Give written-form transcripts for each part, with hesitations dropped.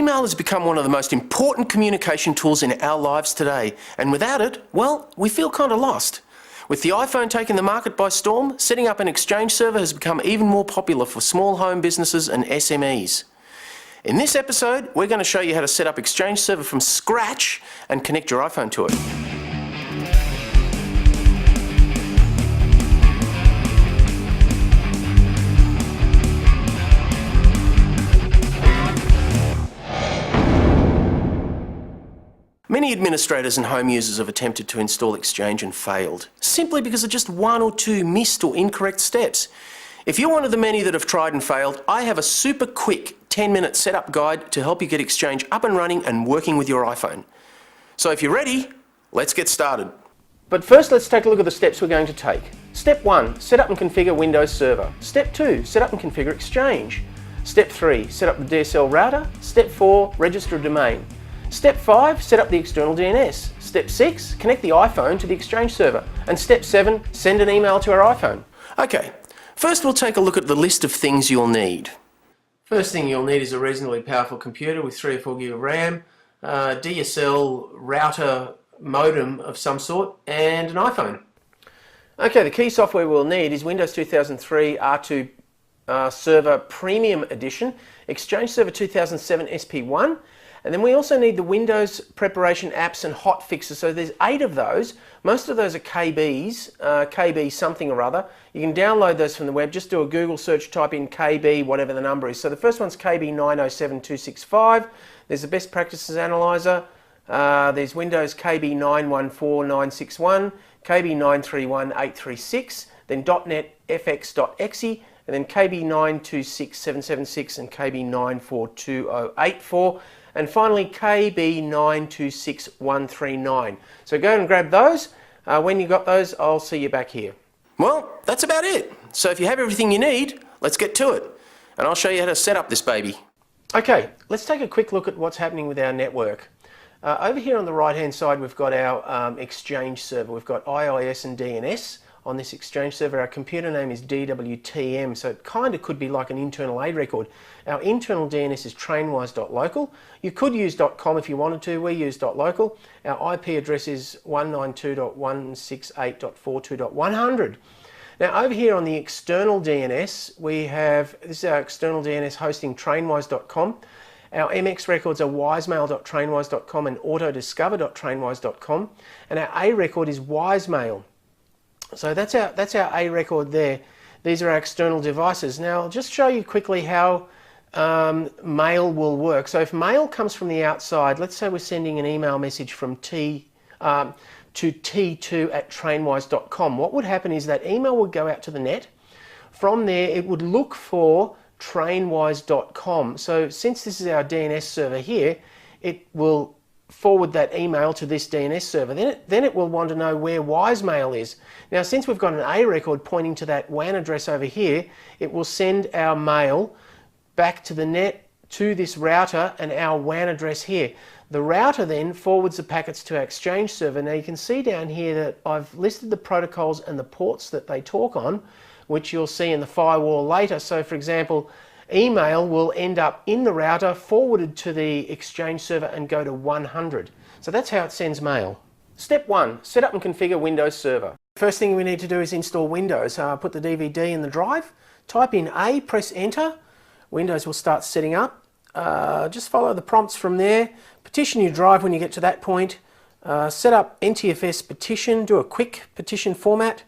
Email has become one of the most important communication tools in our lives today, and without it, well, we feel kind of lost. With the iPhone taking the market by storm, setting up an Exchange server has become even more popular for small home businesses and SMEs. In this episode, we're going to show you how to set up Exchange server from scratch and connect your iPhone to it. Many administrators and home users have attempted to install Exchange and failed, simply because of just one or two missed or incorrect steps. If you're one of the many that have tried and failed, I have a super quick 10-minute setup guide to help you get Exchange up and running and working with your iPhone. So if you're ready, let's get started. But first, let's take a look at the steps we're going to take. Step 1, set up and configure Windows Server. Step 2, set up and configure Exchange. Step 3, set up the DSL router. Step 4, register a domain. Step 5, set up the external DNS. Step 6, connect the iPhone to the Exchange server. And Step 7, send an email to our iPhone. Okay, first we'll take a look at the list of things you'll need. First thing you'll need is a reasonably powerful computer with 3 or 4 gig of RAM, DSL router modem of some sort, and an iPhone. Okay, the key software we'll need is Windows 2003 R2 Server Premium Edition, Exchange Server 2007 SP1, and then we also need the Windows preparation apps and hot fixes. So there's 8 of those. Most of those are KBs, KB something or other. You can download those from the web. Just do a Google search, type in KB, whatever the number is. So the first one's KB 907265. There's the Best Practices Analyzer. There's Windows KB 914961, KB 931836, then .NET FX.exe, and then KB 926776 and KB 942084. And finally KB 926139. So go and grab those. When you got those, I'll see you back here. Well, that's about it. So if you have everything you need, let's get to it. And I'll show you how to set up this baby. Okay, let's take a quick look at what's happening with our network. Over here on the right hand side, we've got our Exchange server. We've got IIS and DNS on this Exchange server. Our computer name is DWTM, so it kind of could be like an internal A record. Our internal DNS is trainwise.local. You could use .com if you wanted to. We use .local. Our IP address is 192.168.42.100. Now over here on the external DNS, we have, this is our external DNS hosting trainwise.com. Our MX records are wisemail.trainwise.com and autodiscover.trainwise.com. And our A record is wisemail. So that's our A record there. These are our external devices. Now I'll just show you quickly how mail will work. So if mail comes from the outside, let's say we're sending an email message from to t2@trainwise.com. What would happen is that email would go out to the net. From there it would look for trainwise.com. So since this is our DNS server here, it will forward that email to this DNS server. Then it will want to know where Wisemail is. Now since we've got an A record pointing to that WAN address over here, it will send our mail back to the net to this router and our WAN address here. The router then forwards the packets to our Exchange server. Now you can see down here that I've listed the protocols and the ports that they talk on, which you'll see in the firewall later. So for example, email will end up in the router, forwarded to the Exchange server and go to 100. So that's how it sends mail. Step 1, set up and configure Windows Server. First thing we need to do is install Windows. Put the DVD in the drive, type in A, press enter. Windows will start setting up. Just follow the prompts from there. Petition your drive when you get to that point. Set up NTFS petition, do a quick petition format.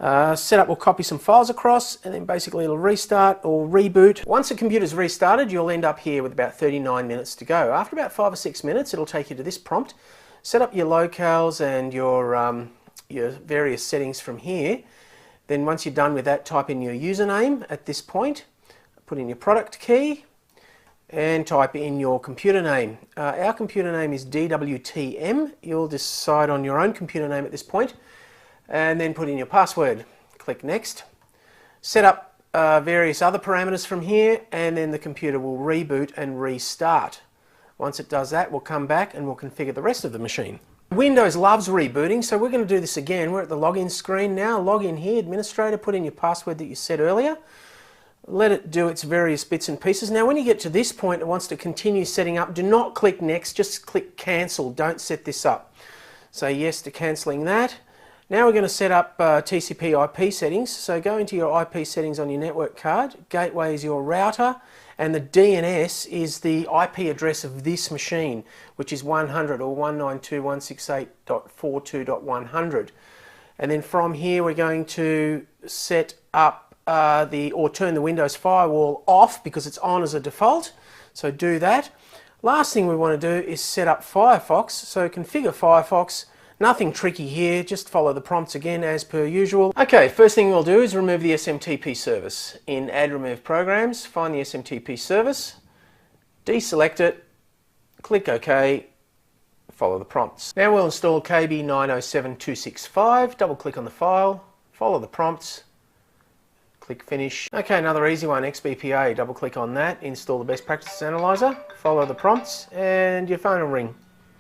Setup will copy some files across, and then basically it'll restart or reboot. Once the computer's restarted, you'll end up here with about 39 minutes to go. After about 5 or 6 minutes, it'll take you to this prompt. Set up your locales and your various settings from here. Then once you're done with that, type in your username at this point, put in your product key, and type in your computer name. Our computer name is DWTM. You'll decide on your own computer name at this point. And then put in your password. Click next. Set up various other parameters from here, and then the computer will reboot and restart. Once it does that, we'll come back and we'll configure the rest of the machine. Windows loves rebooting, so we're going to do this again. We're at the login screen now. Log in here, administrator, put in your password that you set earlier. Let it do its various bits and pieces. Now when you get to this point, it wants to continue setting up. Do not click next, just click cancel. Don't set this up. Say yes to cancelling that. Now we're going to set up TCP IP settings. So go into your IP settings on your network card. Gateway is your router, and the DNS is the IP address of this machine, which is 100 or 192.168.42.100. And then from here we're going to set up or turn the Windows firewall off because it's on as a default. So do that. Last thing we want to do is set up Firefox. So configure Firefox. Nothing tricky here, just follow the prompts again as per usual. Okay, first thing we'll do is remove the SMTP service. In Add Remove Programs, find the SMTP service, deselect it, click OK, follow the prompts. Now we'll install KB907265, double click on the file, follow the prompts, click Finish. Okay, another easy one, XBPA, double click on that, install the Best Practices Analyzer, follow the prompts, and your phone will ring.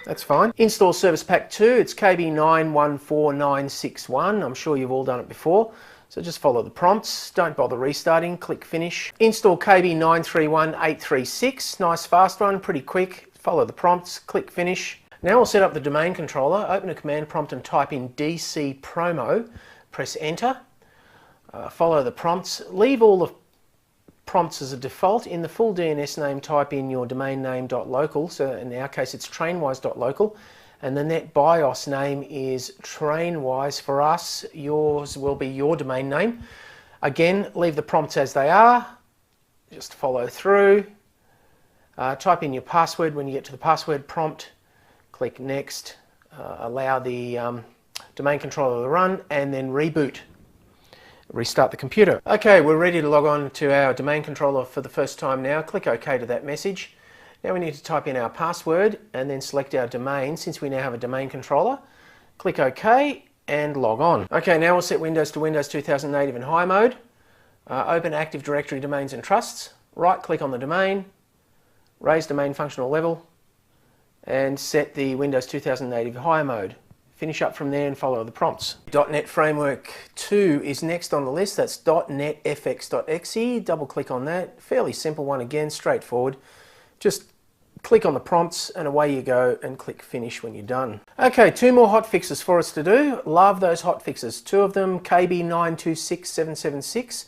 That's fine. Install Service Pack 2, it's KB914961. I'm sure you've all done it before. So just follow the prompts, don't bother restarting, click Finish. Install KB931836, nice fast one, pretty quick. Follow the prompts, click Finish. Now we'll set up the domain controller. Open a command prompt and type in DC promo, press Enter. Follow the prompts, leave all the prompts as a default. In the full DNS name, type in your domain name.local, so in our case it's trainwise.local, and the net BIOS name is trainwise for us. Yours will be your domain name. Again, leave the prompts as they are, just follow through. Type in your password. When you get to the password prompt, click Next, allow the domain controller to run, and then reboot. Restart the computer. Okay, we're ready to log on to our domain controller for the first time now. Click OK to that message. Now we need to type in our password and then select our domain. Since we now have a domain controller, click OK and log on. Okay, now we'll set Windows to Windows 2000 Native and High mode. Open Active Directory Domains and Trusts. Right click on the domain, raise domain functional level, and set the Windows 2000 Native High mode. Finish up from there and follow the prompts. .NET Framework 2 is next on the list. That's .NETFX.exe. Double click on that. Fairly simple one again, straightforward. Just click on the prompts and away you go, and click Finish when you're done. Okay, two more hot fixes for us to do. Love those hot fixes. Two of them, KB926776,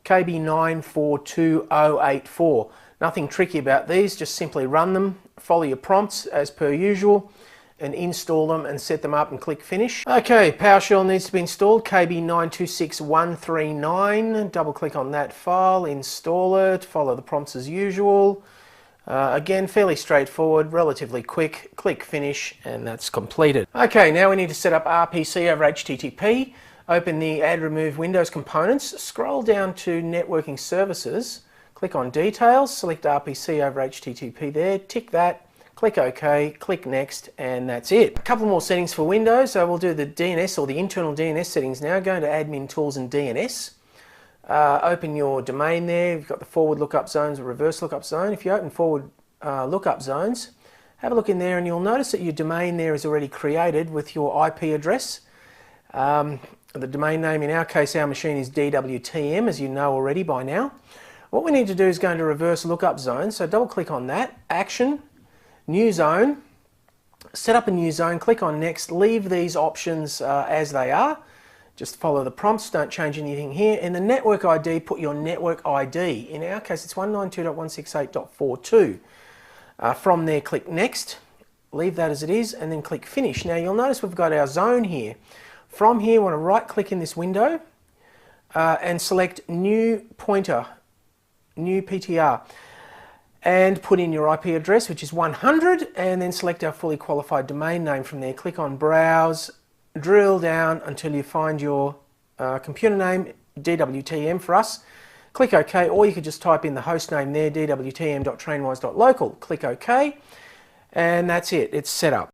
KB942084. Nothing tricky about these, just simply run them, follow your prompts as per usual, and install them and set them up and click Finish. Okay, PowerShell needs to be installed, KB926139. Double click on that file, install it, follow the prompts as usual. Again, fairly straightforward, relatively quick. Click Finish and that's completed. Okay, now we need to set up RPC over HTTP. Open the Add Remove Windows components, scroll down to Networking Services, click on Details, select RPC over HTTP there, tick that, click OK, click Next, and that's it. A couple more settings for Windows. So we'll do the DNS or the internal DNS settings now. Go into Admin Tools and DNS. Open your domain there. You've got the forward lookup zones or reverse lookup zone. If you open forward lookup zones, have a look in there and you'll notice that your domain there is already created with your IP address. The domain name, in our case, our machine is DWTM, as you know already by now. What we need to do is go into reverse lookup zone. So double click on that, Action, New Zone, set up a new zone, click on Next, leave these options as they are. Just follow the prompts, don't change anything here. In the network ID, put your network ID. In our case, it's 192.168.42. From there, click Next, leave that as it is, and then click Finish. Now you'll notice we've got our zone here. From here, we want to right click in this window and select New Pointer, New PTR. And put in your IP address, which is 100, and then select our fully qualified domain name from there. Click on Browse, drill down until you find your computer name, DWTM for us. Click OK, or you could just type in the host name there, dwtm.trainwise.local. Click OK, and that's it. It's set up.